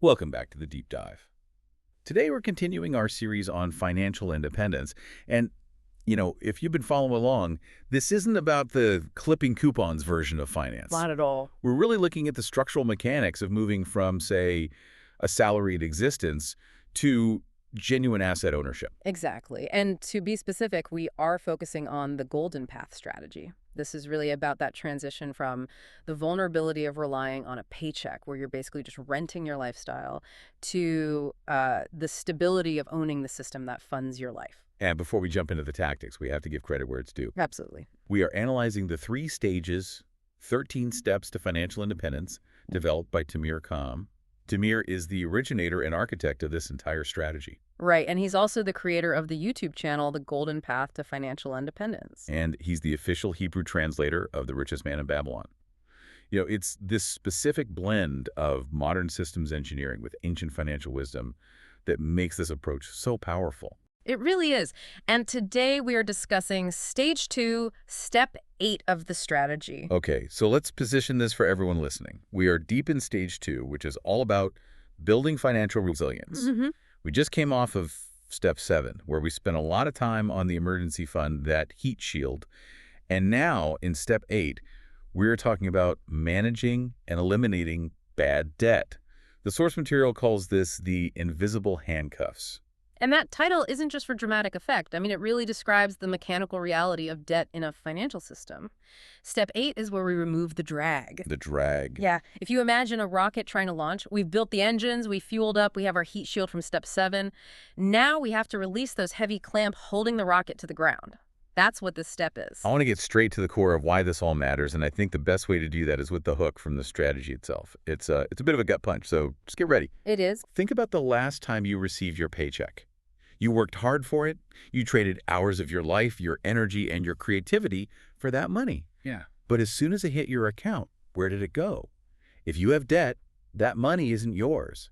Welcome back to the Deep Dive. Today we're continuing our series on financial independence. And, if you've been following along, this isn't about the clipping coupons version of finance. Not at all. We're really looking at the structural mechanics of moving from, say, a salaried existence to genuine asset ownership. Exactly. And to be specific, we are focusing on the golden path strategy. This is really about that transition from the vulnerability of relying on a paycheck, where you're basically just renting your lifestyle, to the stability of owning the system that funds your life. And before we jump into the tactics, we have to give credit where it's due. Absolutely. We are analyzing the 3 stages, 13 steps to financial independence, developed by Tamir Kaham. Tamir is the originator and architect of this entire strategy. Right. And he's also the creator of the YouTube channel, The Golden Path to Financial Independence. And he's the official Hebrew translator of The Richest Man in Babylon. It's this specific blend of modern systems engineering with ancient financial wisdom that makes this approach so powerful. It really is. And today we are discussing stage 2, step 8 of the strategy. Okay, so let's position this for everyone listening. We are deep in stage 2, which is all about building financial resilience. We just came off of step 7, where we spent a lot of time on the emergency fund, that heat shield. And now in step 8, we're talking about managing and eliminating bad debt. The source material calls this the invisible handcuffs. And that title isn't just for dramatic effect. I mean, it really describes the mechanical reality of debt in a financial system. Step 8 is where we remove the drag. The drag. Yeah. If you imagine a rocket trying to launch, we've built the engines, we fueled up, we have our heat shield from step 7. Now we have to release those heavy clamp holding the rocket to the ground. That's what this step is. I want to get straight to the core of why this all matters, and I think the best way to do that is with the hook from the strategy itself. It's a bit of a gut punch, so just get ready. It is. Think about the last time you received your paycheck. You worked hard for it. You traded hours of your life, your energy, and your creativity for that money. Yeah. But as soon as it hit your account, where did it go? If you have debt, that money isn't yours.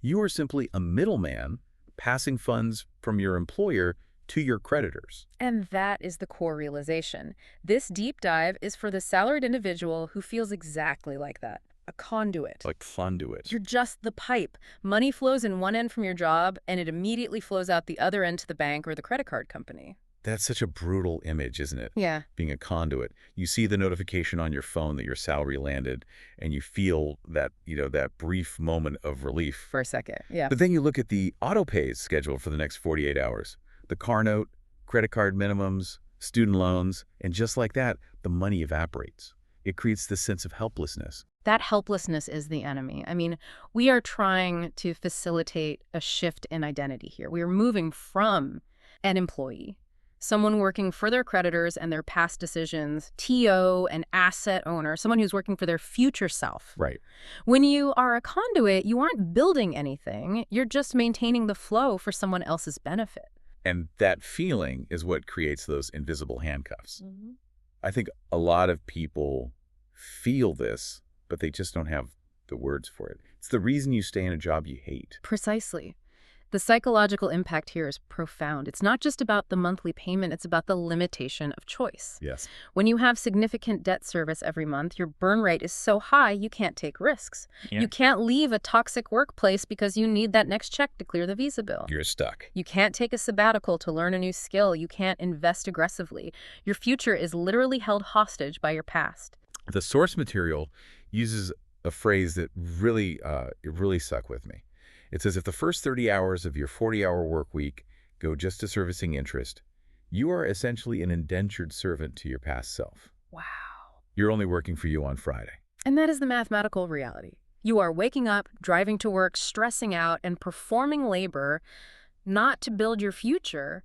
You are simply a middleman passing funds from your employer to your creditors. And that is the core realization. This deep dive is for the salaried individual who feels exactly like that. A conduit. Like conduit. You're just the pipe. Money flows in one end from your job, and it immediately flows out the other end to the bank or the credit card company. That's such a brutal image, isn't it? Yeah. Being a conduit. You see the notification on your phone that your salary landed, and you feel that, that brief moment of relief. For a second, yeah. But then you look at the auto pays schedule for the next 48 hours. The car note, credit card minimums, student loans, and just like that, the money evaporates. It creates this sense of helplessness. That helplessness is the enemy. I mean, we are trying to facilitate a shift in identity here. We are moving from an employee, someone working for their creditors and their past decisions, TO, an asset owner, someone who's working for their future self. Right. When you are a conduit, you aren't building anything. You're just maintaining the flow for someone else's benefit. And that feeling is what creates those invisible handcuffs. I think a lot of people feel this, but they just don't have the words for it. It's the reason you stay in a job you hate. Precisely. The psychological impact here is profound. It's not just about the monthly payment, it's about the limitation of choice. Yes. When you have significant debt service every month, your burn rate is so high you can't take risks. Yeah. You can't leave a toxic workplace because you need that next check to clear the Visa bill. You're stuck. You can't take a sabbatical to learn a new skill. You can't invest aggressively. Your future is literally held hostage by your past. The source material uses a phrase that really stuck with me. It says, if the first 30 hours of your 40-hour work week go just to servicing interest, you are essentially an indentured servant to your past self. Wow. You're only working for you on Friday. And that is the mathematical reality. You are waking up, driving to work, stressing out, and performing labor not to build your future,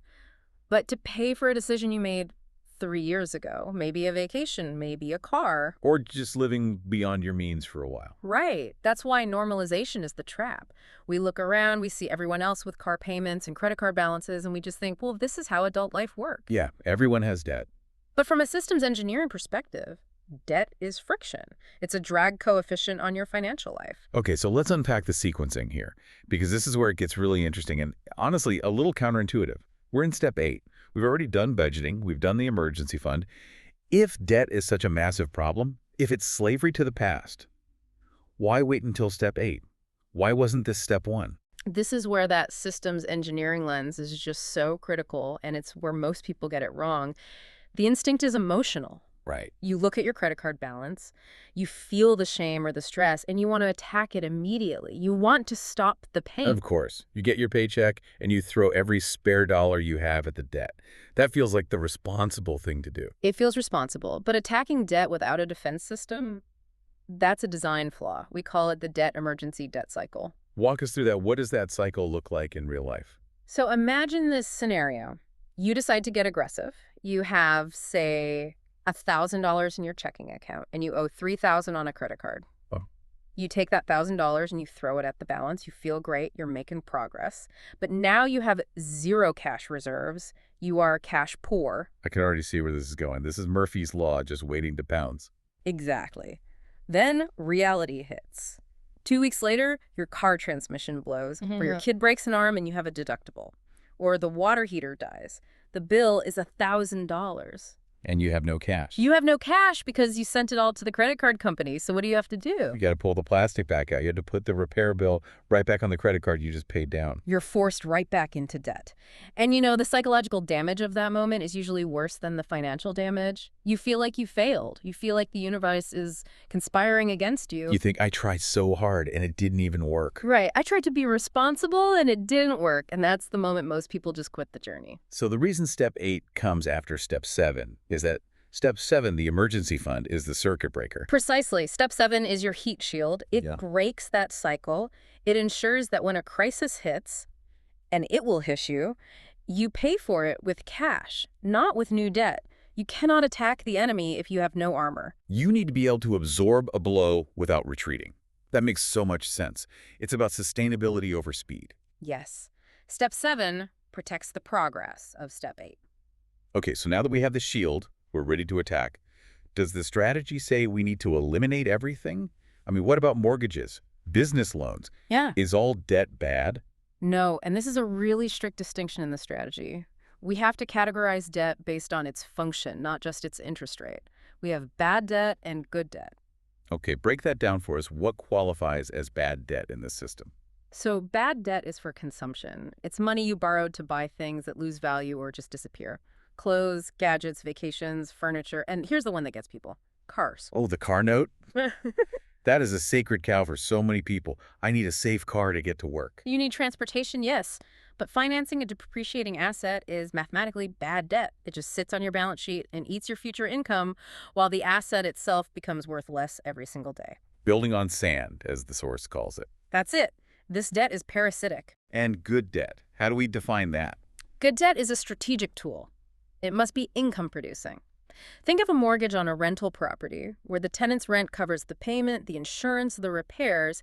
but to pay for a decision you made 3 years ago. Maybe a vacation, maybe a car. Or just living beyond your means for a while. Right. That's why normalization is the trap. We look around, we see everyone else with car payments and credit card balances, and we just think, well, this is how adult life works. Yeah, everyone has debt. But from a systems engineering perspective, debt is friction. It's a drag coefficient on your financial life. Okay, so let's unpack the sequencing here, because this is where it gets really interesting and honestly a little counterintuitive. We're in step 8. We've already done budgeting. We've done the emergency fund. If debt is such a massive problem, if it's slavery to the past, why wait until step 8? Why wasn't this step 1? This is where that systems engineering lens is just so critical, and it's where most people get it wrong. The instinct is emotional. Right. You look at your credit card balance, you feel the shame or the stress, and you want to attack it immediately. You want to stop the pain. Of course. You get your paycheck and you throw every spare dollar you have at the debt. That feels like the responsible thing to do. It feels responsible, but attacking debt without a defense system, that's a design flaw. We call it the debt emergency debt cycle. Walk us through that. What does that cycle look like in real life? So imagine this scenario. You decide to get aggressive. You have, say, $1,000 in your checking account, and you owe $3,000 on a credit card. Oh. You take that $1,000 and you throw it at the balance. You feel great. You're making progress. But now you have zero cash reserves. You are cash poor. I can already see where this is going. This is Murphy's Law just waiting to pounce. Exactly. Then reality hits. 2 weeks later, your car transmission blows, or your kid breaks an arm and you have a deductible. Or the water heater dies. The bill is $1,000. And you have no cash. You have no cash because you sent it all to the credit card company. So what do you have to do? You got to pull the plastic back out. You had to put the repair bill right back on the credit card you just paid down. You're forced right back into debt. And you know, the psychological damage of that moment is usually worse than the financial damage. You feel like you failed. You feel like the universe is conspiring against you. You think, I tried so hard and it didn't even work. Right. I tried to be responsible and it didn't work. And that's the moment most people just quit the journey. So the reason step 8 comes after step 7 is that step 7, the emergency fund, is the circuit breaker. Precisely. Step 7 is your heat shield. It breaks that cycle. It ensures that when a crisis hits, and it will hit you, you pay for it with cash, not with new debt. You cannot attack the enemy if you have no armor. You need to be able to absorb a blow without retreating. That makes so much sense. It's about sustainability over speed. Yes. Step 7 protects the progress of step 8. Okay, so now that we have the shield, we're ready to attack. Does the strategy say we need to eliminate everything? I mean, what about mortgages, business loans? Yeah. Is all debt bad? No, and this is a really strict distinction in the strategy. We have to categorize debt based on its function, not just its interest rate. We have bad debt and good debt. Okay, break that down for us. What qualifies as bad debt in this system? So bad debt is for consumption. It's money you borrowed to buy things that lose value or just disappear. Clothes, gadgets, vacations, furniture, and here's the one that gets people. Cars. Oh, the car note? That is a sacred cow for so many people. I need a safe car to get to work. You need transportation, yes, but financing a depreciating asset is mathematically bad debt. It just sits on your balance sheet and eats your future income while the asset itself becomes worth less every single day. Building on sand, as the source calls it. That's it. This debt is parasitic. And good debt. How do we define that? Good debt is a strategic tool. It must be income producing. Think of a mortgage on a rental property where the tenant's rent covers the payment, the insurance, the repairs,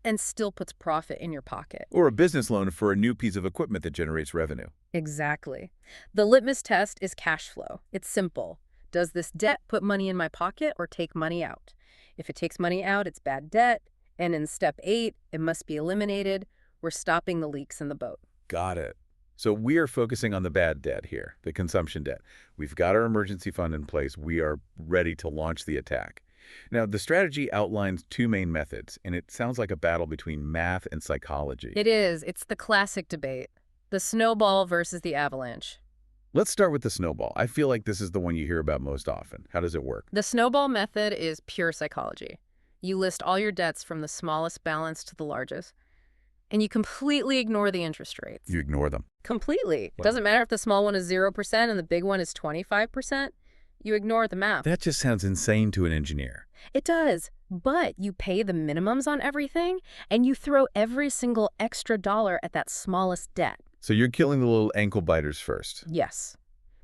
and still puts profit in your pocket. Or a business loan for a new piece of equipment that generates revenue. Exactly. The litmus test is cash flow. It's simple. Does this debt put money in my pocket or take money out? If it takes money out, it's bad debt. And in step 8, it must be eliminated. We're stopping the leaks in the boat. Got it. So we are focusing on the bad debt here, the consumption debt. We've got our emergency fund in place. We are ready to launch the attack. Now, the strategy outlines 2 main methods, and it sounds like a battle between math and psychology. It is. It's the classic debate. The snowball versus the avalanche. Let's start with the snowball. I feel like this is the one you hear about most often. How does it work? The snowball method is pure psychology. You list all your debts from the smallest balance to the largest, and you completely ignore the interest rates. You ignore them. Completely. Wow. Doesn't matter if the small one is 0% and the big one is 25%. You ignore the math. That just sounds insane to an engineer. It does. But you pay the minimums on everything, and you throw every single extra dollar at that smallest debt. So you're killing the little ankle biters first. Yes.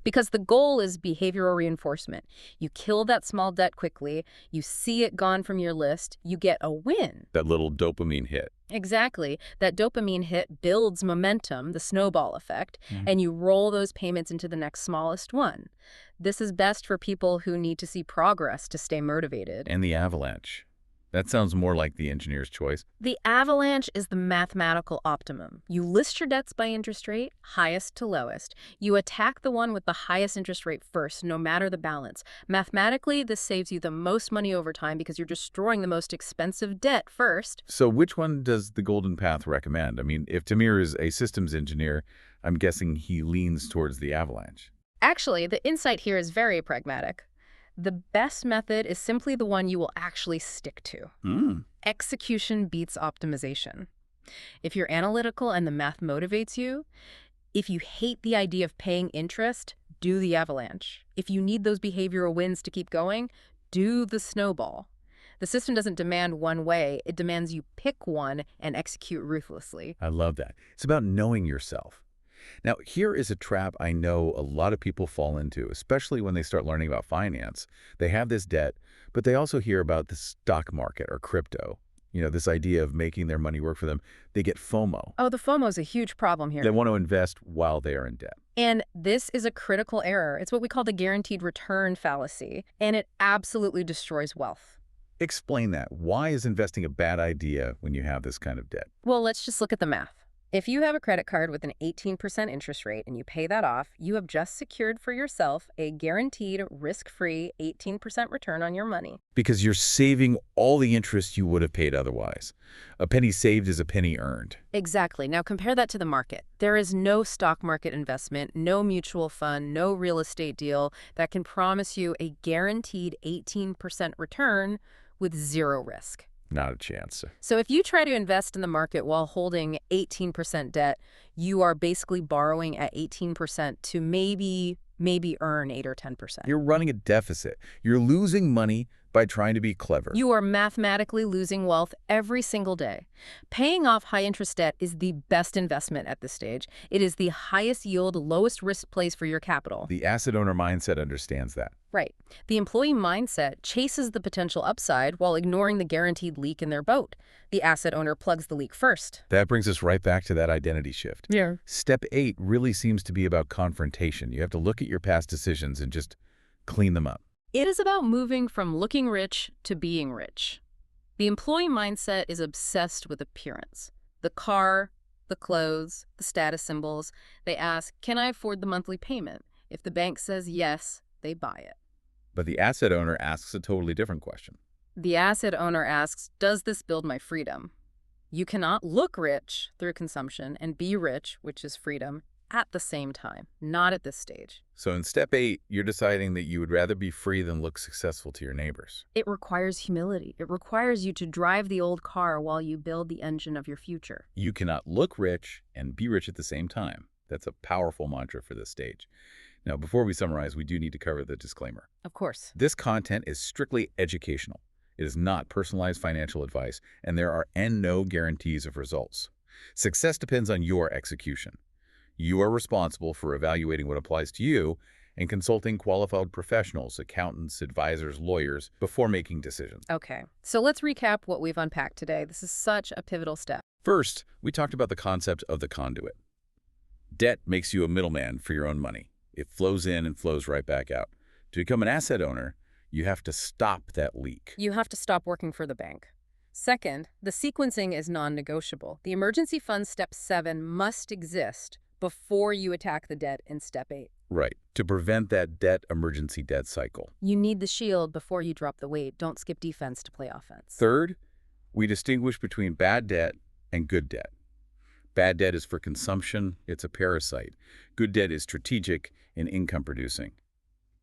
Because the goal is behavioral reinforcement. You kill that small debt quickly, you see it gone from your list, you get a win. That little dopamine hit. Exactly. That dopamine hit builds momentum, the snowball effect, and you roll those payments into the next smallest one. This is best for people who need to see progress to stay motivated. And the avalanche. That sounds more like the engineer's choice. The avalanche is the mathematical optimum. You list your debts by interest rate, highest to lowest. You attack the one with the highest interest rate first, no matter the balance. Mathematically, this saves you the most money over time because you're destroying the most expensive debt first. So which one does the Golden Path recommend? I mean, if Tamir is a systems engineer, I'm guessing he leans towards the avalanche. Actually, the insight here is very pragmatic. The best method is simply the one you will actually stick to. Execution beats optimization. If you're analytical and the math motivates you, if you hate the idea of paying interest, do the avalanche. If you need those behavioral wins to keep going, do the snowball. The system doesn't demand one way, it demands you pick one and execute ruthlessly. I love that. It's about knowing yourself. Now, here is a trap I know a lot of people fall into, especially when they start learning about finance. They have this debt, but they also hear about the stock market or crypto. This idea of making their money work for them. They get FOMO. Oh, the FOMO is a huge problem here. They want to invest while they are in debt. And this is a critical error. It's what we call the guaranteed return fallacy, and it absolutely destroys wealth. Explain that. Why is investing a bad idea when you have this kind of debt? Well, let's just look at the math. If you have a credit card with an 18% interest rate and you pay that off, you have just secured for yourself a guaranteed, risk-free 18% return on your money. Because you're saving all the interest you would have paid otherwise. A penny saved is a penny earned. Exactly. Now compare that to the market. There is no stock market investment, no mutual fund, no real estate deal that can promise you a guaranteed 18% return with zero risk. Not a chance. So if you try to invest in the market while holding 18% debt, you are basically borrowing at 18% to maybe earn 8 or 10%. You're running a deficit. You're losing money by trying to be clever. You are mathematically losing wealth every single day. Paying off high-interest debt is the best investment at this stage. It is the highest yield, lowest risk place for your capital. The asset owner mindset understands that. Right. The employee mindset chases the potential upside while ignoring the guaranteed leak in their boat. The asset owner plugs the leak first. That brings us right back to that identity shift. Yeah. Step 8 really seems to be about confrontation. You have to look at your past decisions and just clean them up. It is about moving from looking rich to being rich. The employee mindset is obsessed with appearance. The car, the clothes, the status symbols. They ask, can I afford the monthly payment? If the bank says yes, they buy it. But the asset owner asks a totally different question. The asset owner asks, does this build my freedom? You cannot look rich through consumption and be rich, which is freedom, at the same time, not at this stage. So in step 8, you're deciding that you would rather be free than look successful to your neighbors. It requires humility. It requires you to drive the old car while you build the engine of your future. You cannot look rich and be rich at the same time. That's a powerful mantra for this stage. Now, before we summarize, we do need to cover the disclaimer. Of course. This content is strictly educational. It is not personalized financial advice, and there are no guarantees of results. Success depends on your execution. You are responsible for evaluating what applies to you and consulting qualified professionals, accountants, advisors, lawyers, before making decisions. Okay, so let's recap what we've unpacked today. This is such a pivotal step. First, we talked about the concept of the conduit. Debt makes you a middleman for your own money. It flows in and flows right back out. To become an asset owner, you have to stop that leak. You have to stop working for the bank. Second, the sequencing is non-negotiable. The emergency fund step 7 must exist before you attack the debt in step 8. Right, to prevent that emergency debt cycle. You need the shield before you drop the weight. Don't skip defense to play offense. Third, we distinguish between bad debt and good debt. Bad debt is for consumption, it's a parasite. Good debt is strategic and income producing.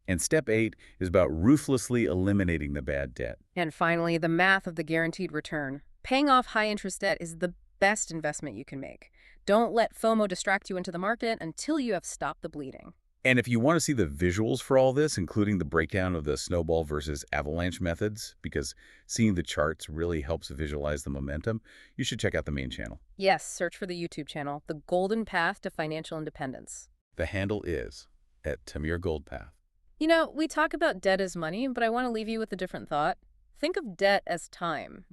And step 8 is about ruthlessly eliminating the bad debt. And finally, the math of the guaranteed return. Paying off high-interest debt is the best investment you can make. Don't let FOMO distract you into the market until you have stopped the bleeding. And if you want to see the visuals for all this, including the breakdown of the snowball versus avalanche methods, because seeing the charts really helps visualize the momentum, you should check out the main channel. Yes, search for the YouTube channel, The Golden Path to Financial Independence. The handle is @TamirGoldPath. You know, we talk about debt as money, but I want to leave you with a different thought. Think of debt as time.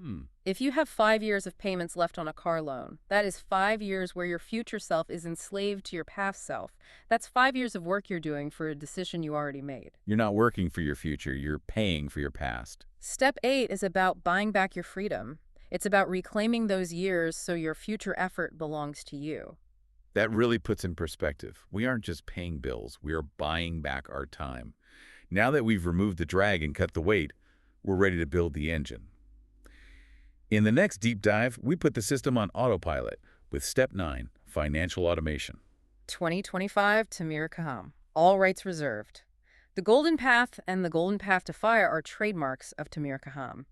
If you have 5 years of payments left on a car loan, that is 5 years where your future self is enslaved to your past self. That's 5 years of work you're doing for a decision you already made. You're not working for your future, you're paying for your past. Step 8 is about buying back your freedom. It's about reclaiming those years so your future effort belongs to you. That really puts in perspective. We aren't just paying bills, we are buying back our time. Now that we've removed the drag and cut the weight, we're ready to build the engine. In the next deep dive, we put the system on autopilot with Step 9, Financial Automation. 2025 Tamir Kaham. All rights reserved. The Golden Path and the Golden Path to Fire are trademarks of Tamir Kaham.